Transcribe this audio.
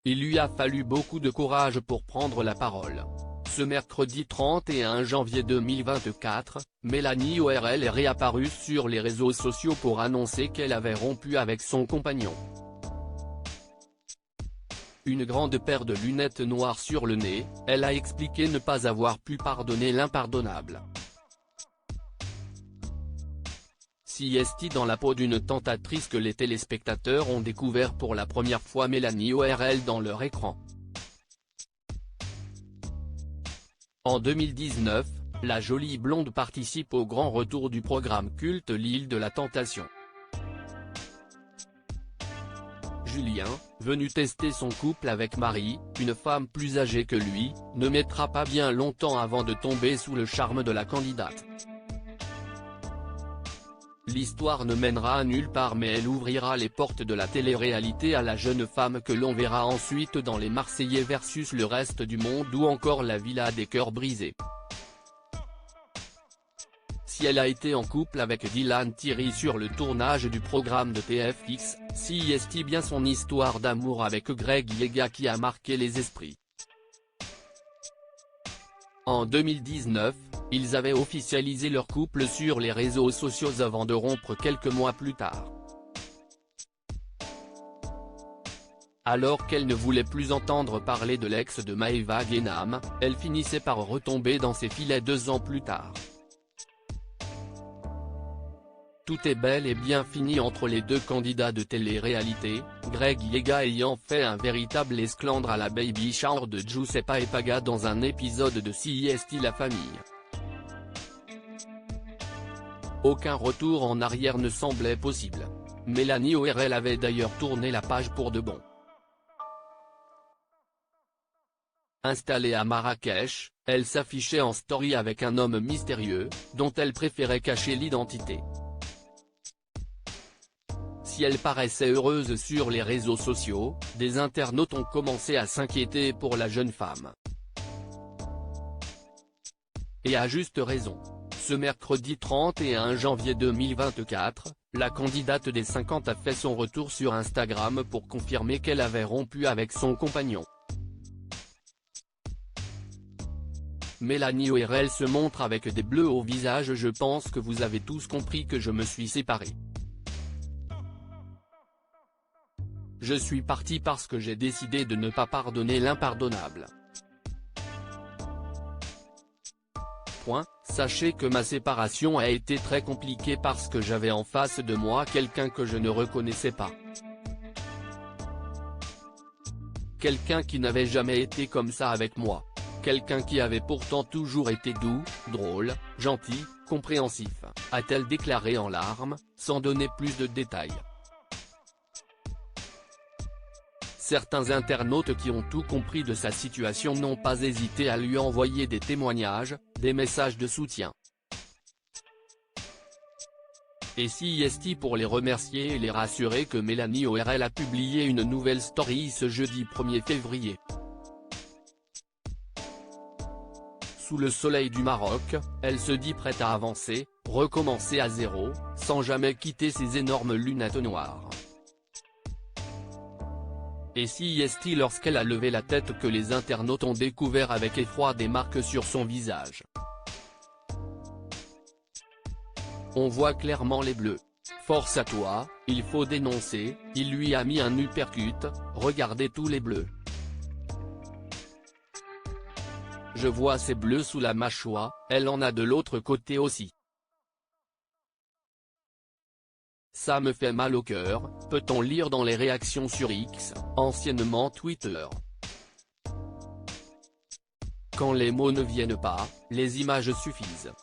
Il lui a fallu beaucoup de courage pour prendre la parole. Ce mercredi 31 janvier 2024, Mélanie ORL est réapparue sur les réseaux sociaux pour annoncer qu'elle avait rompu avec son compagnon. Une grande paire de lunettes noires sur le nez, elle a expliqué ne pas avoir pu pardonner l'impardonnable. Si est dans la peau d'une tentatrice que les téléspectateurs ont découvert pour la première fois Mélanie ORL dans leur écran. En 2019, la jolie blonde participe au grand retour du programme culte L'Île de la Tentation. Julien, venu tester son couple avec Marie, une femme plus âgée que lui, ne mettra pas bien longtemps avant de tomber sous le charme de la candidate. L'histoire ne mènera à nulle part mais elle ouvrira les portes de la télé-réalité à la jeune femme que l'on verra ensuite dans Les Marseillais versus le reste du monde ou encore La Villa des cœurs brisés. Si elle a été en couple avec Dylan Thierry sur le tournage du programme de TFX, si est bien son histoire d'amour avec Greg Yega qui a marqué les esprits. En 2019, ils avaient officialisé leur couple sur les réseaux sociaux avant de rompre quelques mois plus tard. Alors qu'elle ne voulait plus entendre parler de l'ex de Maëva Guénam, elle finissait par retomber dans ses filets 2 ans plus tard. Tout est bel et bien fini entre les deux candidats de télé-réalité, Greg Yega ayant fait un véritable esclandre à la baby shower de Giuseppa et Paga dans un épisode de CIST La Famille. Aucun retour en arrière ne semblait possible. Mélanie ORL avait d'ailleurs tourné la page pour de bon. Installée à Marrakech, elle s'affichait en story avec un homme mystérieux, dont elle préférait cacher l'identité. Si elle paraissait heureuse sur les réseaux sociaux, des internautes ont commencé à s'inquiéter pour la jeune femme. Et à juste raison. Ce mercredi 31 janvier 2024, la candidate des 50 a fait son retour sur Instagram pour confirmer qu'elle avait rompu avec son compagnon. Mélanie ORL se montre avec des bleus au visage. Je pense que vous avez tous compris que je me suis séparée. Je suis partie parce que j'ai décidé de ne pas pardonner l'impardonnable. Sachez que ma séparation a été très compliquée parce que j'avais en face de moi quelqu'un que je ne reconnaissais pas. Quelqu'un qui n'avait jamais été comme ça avec moi. Quelqu'un qui avait pourtant toujours été doux, drôle, gentil, compréhensif, a-t-elle déclaré en larmes, sans donner plus de détails. Certains internautes qui ont tout compris de sa situation n'ont pas hésité à lui envoyer des témoignages, des messages de soutien. Et si est pour les remercier et les rassurer que Mélanie ORL a publié une nouvelle story ce jeudi 1er février. Sous le soleil du Maroc, elle se dit prête à avancer, recommencer à zéro, sans jamais quitter ses énormes lunettes noires. Et si est lorsqu'elle a levé la tête que les internautes ont découvert avec effroi des marques sur son visage. On voit clairement les bleus. Force à toi, il faut dénoncer, il lui a mis un uppercut, regardez tous les bleus. Je vois ces bleus sous la mâchoire, elle en a de l'autre côté aussi. Ça me fait mal au cœur, peut-on lire dans les réactions sur X, anciennement Twitter. Quand les mots ne viennent pas, les images suffisent.